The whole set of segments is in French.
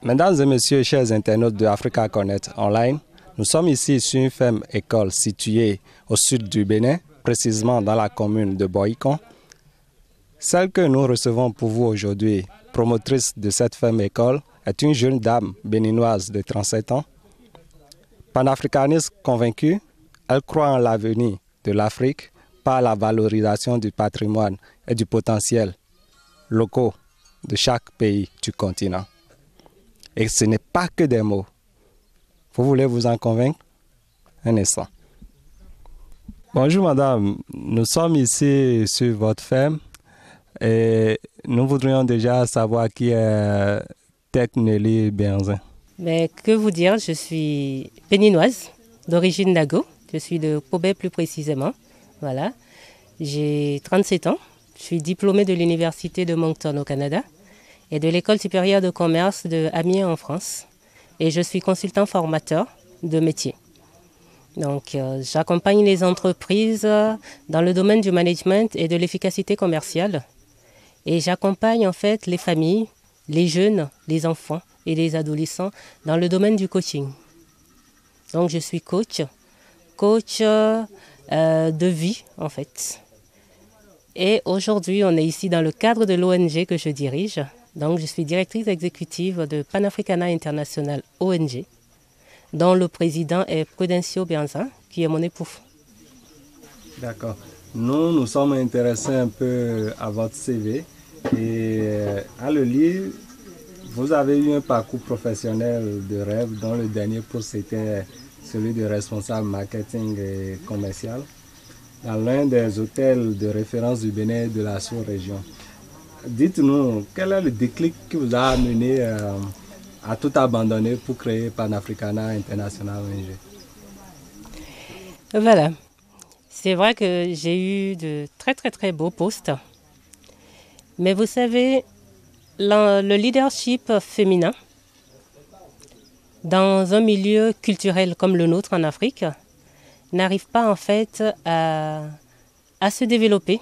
Mesdames et messieurs, chers internautes de Africa Connect Online, nous sommes ici sur une ferme école située au sud du Bénin, précisément dans la commune de Boïkon. Celle que nous recevons pour vous aujourd'hui, promotrice de cette ferme école, est une jeune dame béninoise de 37 ans. Panafricaniste convaincue, elle croit en l'avenir de l'Afrique par la valorisation du patrimoine et du potentiel locaux de chaque pays du continent. Et ce n'est pas que des mots. Vous voulez vous en convaincre? Un instant. Bonjour madame, nous sommes ici sur votre ferme et nous voudrions déjà savoir qui est Tek Nelly Benzin. Mais que vous dire, je suis béninoise, d'origine Nago. Je suis de Pobé plus précisément. Voilà. J'ai 37 ans. Je suis diplômée de l'université de Moncton au Canada et de l'école supérieure de commerce de Amiens en France. Et je suis consultant formateur de métier. Donc, j'accompagne les entreprises dans le domaine du management et de l'efficacité commerciale. Et j'accompagne en fait les familles, les jeunes, les enfants et les adolescents dans le domaine du coaching. Donc, je suis coach de vie en fait. Et aujourd'hui, on est ici dans le cadre de l'ONG que je dirige. Donc, je suis directrice exécutive de Panafricana International ONG, dont le président est Prudencio Benzin, qui est mon époux. D'accord. Nous sommes intéressés un peu à votre CV et à le lire, vous avez eu un parcours professionnel de rêve dont le dernier poste c'était celui de responsable marketing et commercial dans l'un des hôtels de référence du Bénin et de la sous-région. Dites-nous, quel est le déclic qui vous a amené à tout abandonner pour créer Panafricana International ONG? Voilà. C'est vrai que j'ai eu de très beaux postes. Mais vous savez, le leadership féminin dans un milieu culturel comme le nôtre en Afrique n'arrive pas en fait à se développer.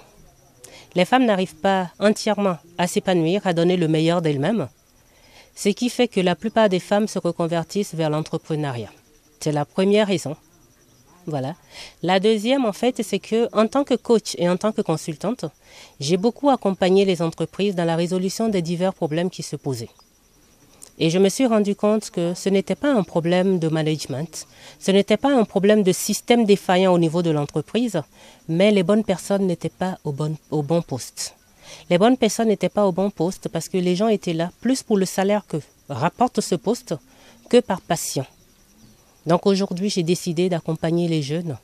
Les femmes n'arrivent pas entièrement à s'épanouir, à donner le meilleur d'elles-mêmes, ce qui fait que la plupart des femmes se reconvertissent vers l'entrepreneuriat. C'est la première raison. Voilà. La deuxième, en fait, c'est que en tant que coach et en tant que consultante, j'ai beaucoup accompagné les entreprises dans la résolution des divers problèmes qui se posaient. Et je me suis rendu compte que ce n'était pas un problème de management, ce n'était pas un problème de système défaillant au niveau de l'entreprise, mais les bonnes personnes n'étaient pas au bon poste. Les bonnes personnes n'étaient pas au bon poste parce que les gens étaient là plus pour le salaire que rapporte ce poste que par passion. Donc aujourd'hui, j'ai décidé d'accompagner les jeunes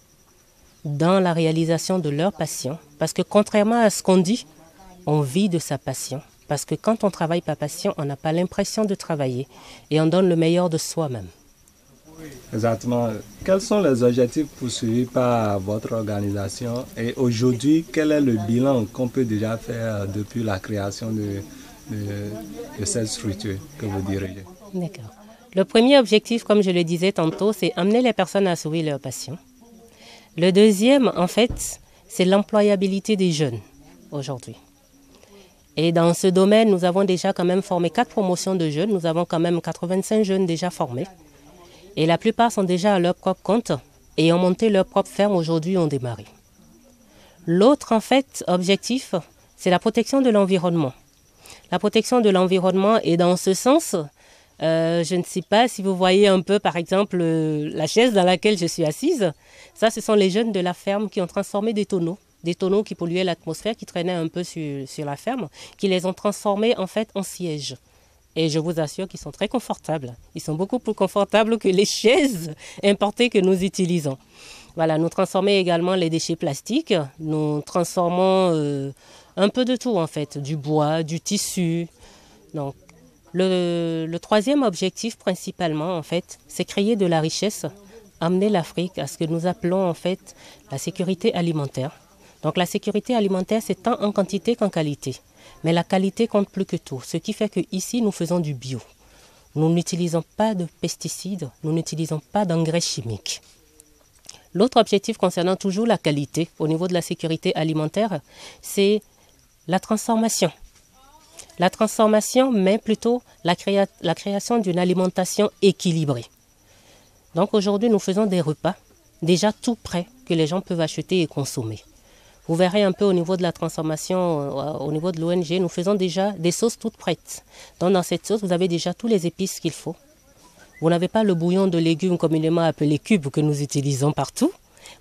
dans la réalisation de leur passion parce que contrairement à ce qu'on dit, on vit de sa passion. Parce que quand on travaille par passion, on n'a pas l'impression de travailler et on donne le meilleur de soi-même. Exactement. Quels sont les objectifs poursuivis par votre organisation et aujourd'hui, quel est le bilan qu'on peut déjà faire depuis la création de cette structure que vous dirigez? D'accord. Le premier objectif, comme je le disais tantôt, c'est amener les personnes à sauver leur passion. Le deuxième, en fait, c'est l'employabilité des jeunes aujourd'hui. Et dans ce domaine, nous avons déjà quand même formé 4 promotions de jeunes. Nous avons quand même 85 jeunes déjà formés. Et la plupart sont déjà à leur propre compte et ont monté leur propre ferme aujourd'hui, ont démarré. L'autre, en fait, objectif, c'est la protection de l'environnement. La protection de l'environnement est dans ce sens, je ne sais pas si vous voyez un peu, par exemple, la chaise dans laquelle je suis assise. Ça, ce sont les jeunes de la ferme qui ont transformé des tonneaux qui polluaient l'atmosphère, qui traînaient un peu sur la ferme, qui les ont transformés en fait en sièges. Et je vous assure qu'ils sont très confortables. Ils sont beaucoup plus confortables que les chaises importées que nous utilisons. Voilà, nous transformons également les déchets plastiques. Nous transformons un peu de tout en fait, du bois, du tissu. Donc, le troisième objectif principalement en fait, c'est créer de la richesse, amener l'Afrique à ce que nous appelons en fait la sécurité alimentaire. Donc la sécurité alimentaire, c'est tant en quantité qu'en qualité. Mais la qualité compte plus que tout. Ce qui fait qu'ici, nous faisons du bio. Nous n'utilisons pas de pesticides, nous n'utilisons pas d'engrais chimiques. L'autre objectif concernant toujours la qualité au niveau de la sécurité alimentaire, c'est la transformation. La transformation, mais plutôt la création d'une alimentation équilibrée. Donc aujourd'hui, nous faisons des repas déjà tout prêts que les gens peuvent acheter et consommer. Vous verrez un peu au niveau de la transformation, au niveau de l'ONG, nous faisons déjà des sauces toutes prêtes. Donc dans cette sauce, vous avez déjà tous les épices qu'il faut. Vous n'avez pas le bouillon de légumes communément appelé cube que nous utilisons partout.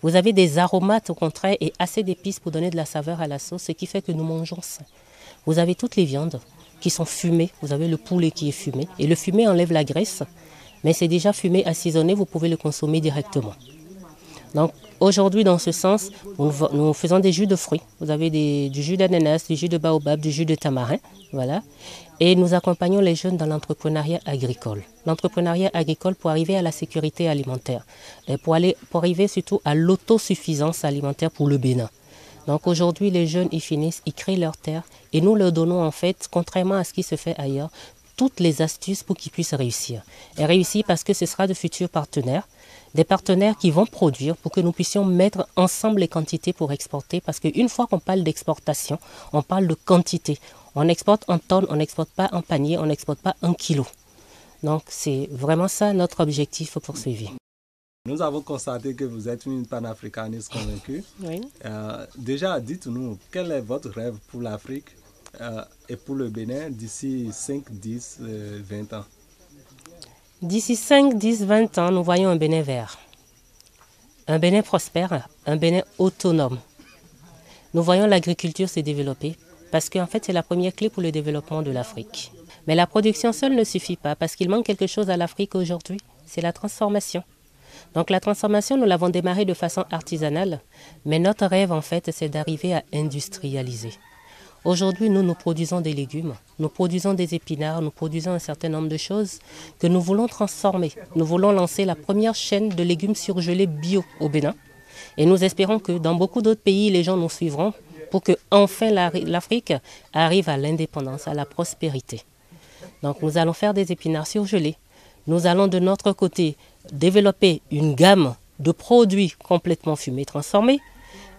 Vous avez des aromates au contraire et assez d'épices pour donner de la saveur à la sauce, ce qui fait que nous mangeons sain. Vous avez toutes les viandes qui sont fumées. Vous avez le poulet qui est fumé. Et le fumé enlève la graisse, mais c'est déjà fumé assaisonné, vous pouvez le consommer directement. Donc aujourd'hui, dans ce sens, nous faisons des jus de fruits. Vous avez du jus d'ananas, du jus de baobab, du jus de tamarin. Voilà. Et nous accompagnons les jeunes dans l'entrepreneuriat agricole. L'entrepreneuriat agricole pour arriver à la sécurité alimentaire. Et pour arriver surtout à l'autosuffisance alimentaire pour le Bénin. Donc aujourd'hui, les jeunes, ils finissent, ils créent leur terre. Et nous leur donnons en fait, contrairement à ce qui se fait ailleurs, toutes les astuces pour qu'ils puissent réussir. Et réussir parce que ce sera de futurs partenaires. Des partenaires qui vont produire pour que nous puissions mettre ensemble les quantités pour exporter. Parce qu'une fois qu'on parle d'exportation, on parle de quantité. On exporte en tonnes, on n'exporte pas en panier, on n'exporte pas en kilo. Donc c'est vraiment ça notre objectif poursuivi. Nous avons constaté que vous êtes une panafricaniste convaincue. Oui. Déjà, dites-nous, quel est votre rêve pour l'Afrique et pour le Bénin d'ici 5, 10, 20 ans? D'ici 5, 10, 20 ans, nous voyons un Bénin vert, un Bénin prospère, un Bénin autonome. Nous voyons l'agriculture se développer parce qu'en fait, c'est la première clé pour le développement de l'Afrique. Mais la production seule ne suffit pas parce qu'il manque quelque chose à l'Afrique aujourd'hui, c'est la transformation. Donc la transformation, nous l'avons démarrée de façon artisanale, mais notre rêve, en fait, c'est d'arriver à industrialiser. Aujourd'hui, nous produisons des légumes, nous produisons des épinards, nous produisons un certain nombre de choses que nous voulons transformer. Nous voulons lancer la première chaîne de légumes surgelés bio au Bénin. Et nous espérons que dans beaucoup d'autres pays, les gens nous suivront pour que enfin l'Afrique arrive à l'indépendance, à la prospérité. Donc nous allons faire des épinards surgelés. Nous allons de notre côté développer une gamme de produits complètement fumés, transformés.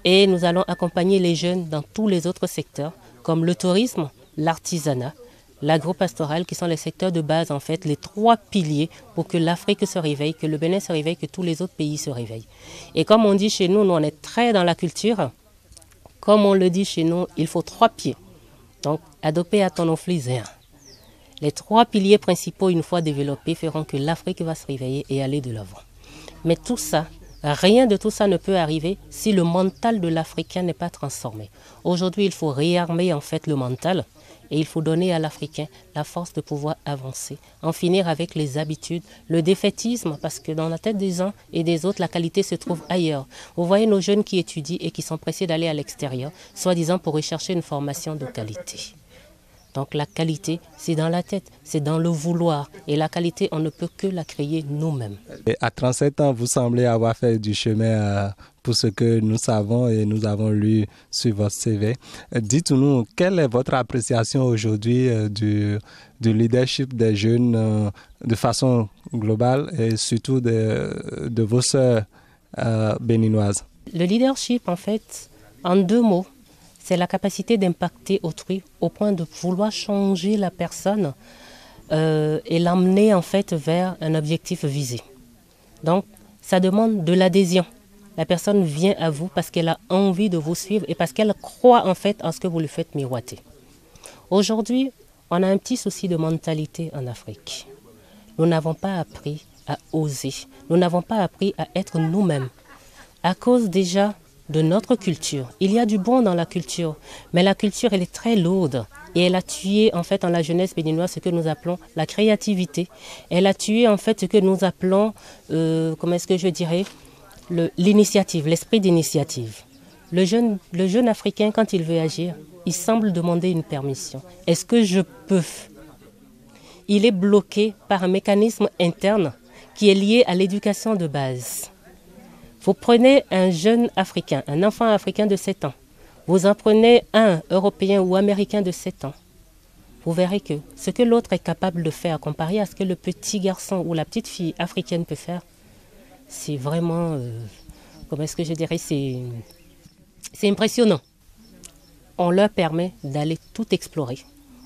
Et nous allons accompagner les jeunes dans tous les autres secteurs, comme le tourisme, l'artisanat, l'agro-pastoral, qui sont les secteurs de base, en fait, les 3 piliers pour que l'Afrique se réveille, que le Bénin se réveille, que tous les autres pays se réveillent. Et comme on dit chez nous, nous on est très dans la culture, comme on le dit chez nous, il faut 3 pieds. Donc, adopter à ton office. Les 3 piliers principaux, une fois développés, feront que l'Afrique va se réveiller et aller de l'avant. Mais tout ça, rien de tout ça ne peut arriver si le mental de l'Africain n'est pas transformé. Aujourd'hui, il faut réarmer en fait le mental et il faut donner à l'Africain la force de pouvoir avancer, en finir avec les habitudes, le défaitisme, parce que dans la tête des uns et des autres, la qualité se trouve ailleurs. Vous voyez nos jeunes qui étudient et qui sont pressés d'aller à l'extérieur, soi-disant pour rechercher une formation de qualité. Donc la qualité, c'est dans la tête, c'est dans le vouloir. Et la qualité, on ne peut que la créer nous-mêmes. Et à 37 ans, vous semblez avoir fait du chemin pour ce que nous savons et nous avons lu sur votre CV. Dites-nous, quelle est votre appréciation aujourd'hui du leadership des jeunes de façon globale et surtout de vos sœurs béninoises? Le leadership, en fait, en 2 mots, c'est la capacité d'impacter autrui au point de vouloir changer la personne et l'emmener en fait vers un objectif visé. Donc, ça demande de l'adhésion. La personne vient à vous parce qu'elle a envie de vous suivre et parce qu'elle croit en fait en ce que vous lui faites miroiter. Aujourd'hui, on a un petit souci de mentalité en Afrique. Nous n'avons pas appris à oser. Nous n'avons pas appris à être nous-mêmes. À cause déjà de notre culture. Il y a du bon dans la culture, mais la culture, elle est très lourde. Et elle a tué, en fait, en la jeunesse béninoise, ce que nous appelons la créativité. Elle a tué, en fait, ce que nous appelons, comment est-ce que je dirais, l'initiative, l'esprit d'initiative. Le jeune Africain, quand il veut agir, il semble demander une permission. Est-ce que je peux? Il est bloqué par un mécanisme interne qui est lié à l'éducation de base. Vous prenez un jeune Africain, un enfant africain de 7 ans. Vous en prenez un Européen ou Américain de 7 ans. Vous verrez que ce que l'autre est capable de faire, comparé à ce que le petit garçon ou la petite fille africaine peut faire, c'est vraiment, comment est-ce que je dirais, c'est impressionnant. On leur permet d'aller tout explorer.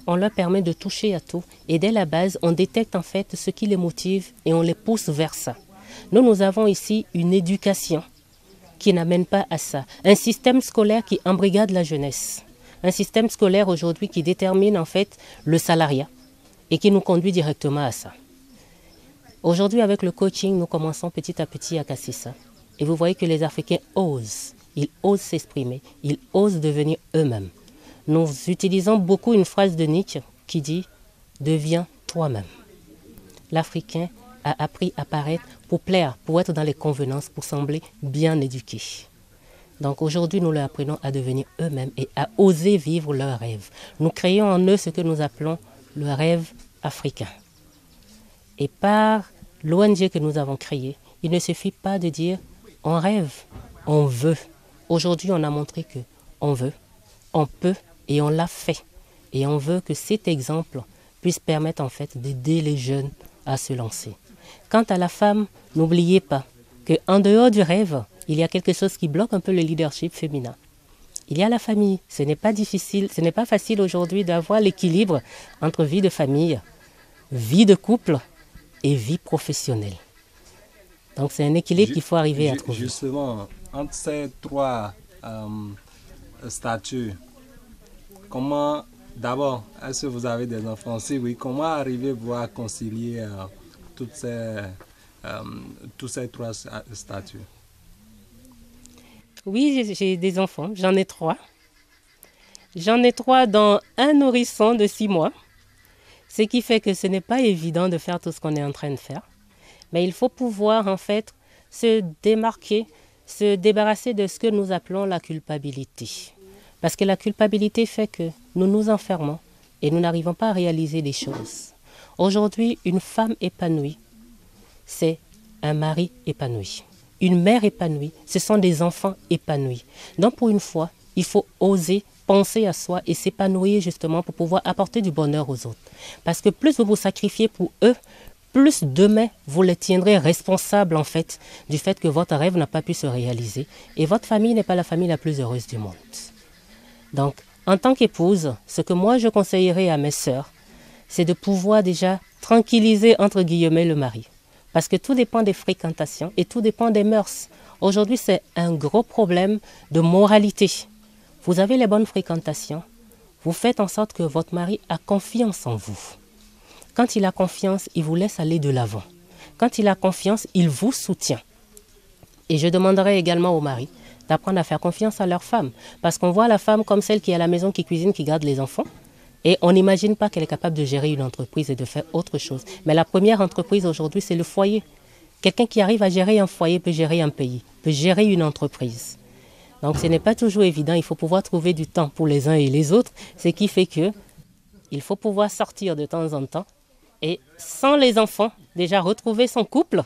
on leur permet de toucher à tout. Et dès la base, on détecte en fait ce qui les motive et on les pousse vers ça. Nous avons ici une éducation qui n'amène pas à ça. Un système scolaire qui embrigade la jeunesse. Un système scolaire aujourd'hui qui détermine en fait le salariat et qui nous conduit directement à ça. Aujourd'hui, avec le coaching, nous commençons petit à petit à casser ça. Et vous voyez que les Africains osent. Ils osent s'exprimer. Ils osent devenir eux-mêmes. Nous utilisons beaucoup une phrase de Nietzsche qui dit « Deviens toi-même ». L'Africain a appris à paraître pour plaire, pour être dans les convenances, pour sembler bien éduqué. Donc aujourd'hui, nous leur apprenons à devenir eux-mêmes et à oser vivre leurs rêves. Nous créons en eux ce que nous appelons le rêve africain. Et par l'ONG que nous avons créée, il ne suffit pas de dire « on rêve », on veut. Aujourd'hui, on a montré qu'on veut, on peut et on l'a fait. Et on veut que cet exemple puisse permettre en fait d'aider les jeunes à se lancer. Quant à la femme, n'oubliez pas qu'en dehors du rêve, il y a quelque chose qui bloque un peu le leadership féminin. Il y a la famille. Ce n'est pas difficile, ce n'est pas facile aujourd'hui d'avoir l'équilibre entre vie de famille, vie de couple et vie professionnelle. Donc c'est un équilibre qu'il faut arriver à trouver. Justement, entre ces trois statuts, comment, d'abord, est-ce que vous avez des enfants? Si oui, comment arrivez-vous à concilier tous ces trois statuts? Oui, j'ai des enfants, j'en ai 3. J'en ai 3 dans un nourrisson de 6 mois, ce qui fait que ce n'est pas évident de faire tout ce qu'on est en train de faire. Mais il faut pouvoir en fait se démarquer, se débarrasser de ce que nous appelons la culpabilité. Parce que la culpabilité fait que nous nous enfermons et nous n'arrivons pas à réaliser des choses. Aujourd'hui, une femme épanouie, c'est un mari épanoui. Une mère épanouie, ce sont des enfants épanouis. Donc pour une fois, il faut oser penser à soi et s'épanouir justement pour pouvoir apporter du bonheur aux autres. Parce que plus vous vous sacrifiez pour eux, plus demain vous les tiendrez responsables en fait du fait que votre rêve n'a pas pu se réaliser et votre famille n'est pas la famille la plus heureuse du monde. Donc en tant qu'épouse, ce que moi je conseillerais à mes sœurs, c'est de pouvoir déjà tranquilliser entre guillemets le mari. Parce que tout dépend des fréquentations et tout dépend des mœurs. Aujourd'hui, c'est un gros problème de moralité. Vous avez les bonnes fréquentations. Vous faites en sorte que votre mari a confiance en vous. Quand il a confiance, il vous laisse aller de l'avant. Quand il a confiance, il vous soutient. Et je demanderai également aux maris d'apprendre à faire confiance à leur femme. Parce qu'on voit la femme comme celle qui est à la maison, qui cuisine, qui garde les enfants. Et on n'imagine pas qu'elle est capable de gérer une entreprise et de faire autre chose. Mais la première entreprise aujourd'hui, c'est le foyer. Quelqu'un qui arrive à gérer un foyer peut gérer un pays, peut gérer une entreprise. Donc ce n'est pas toujours évident, il faut pouvoir trouver du temps pour les uns et les autres, ce qui fait que il faut pouvoir sortir de temps en temps et sans les enfants, déjà retrouver son couple,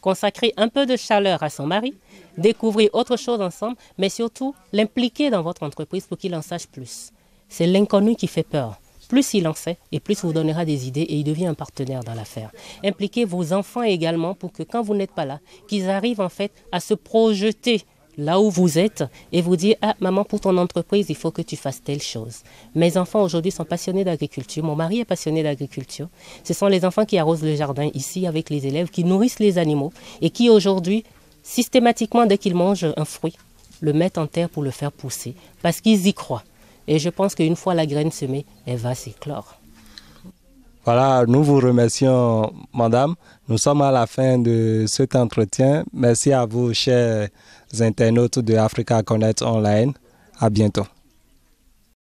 consacrer un peu de chaleur à son mari, découvrir autre chose ensemble, mais surtout l'impliquer dans votre entreprise pour qu'il en sache plus. C'est l'inconnu qui fait peur. Plus il en sait et plus il vous donnera des idées et il devient un partenaire dans l'affaire. Impliquez vos enfants également pour que quand vous n'êtes pas là, qu'ils arrivent en fait à se projeter là où vous êtes et vous dire « Ah maman, pour ton entreprise, il faut que tu fasses telle chose ». Mes enfants aujourd'hui sont passionnés d'agriculture. Mon mari est passionné d'agriculture. Ce sont les enfants qui arrosent le jardin ici avec les élèves, qui nourrissent les animaux et qui aujourd'hui, systématiquement, dès qu'ils mangent un fruit, le mettent en terre pour le faire pousser parce qu'ils y croient. Et je pense qu'une fois la graine semée, elle va s'éclore. Voilà, nous vous remercions, madame. Nous sommes à la fin de cet entretien. Merci à vous, chers internautes de Africa Connect Online. À bientôt.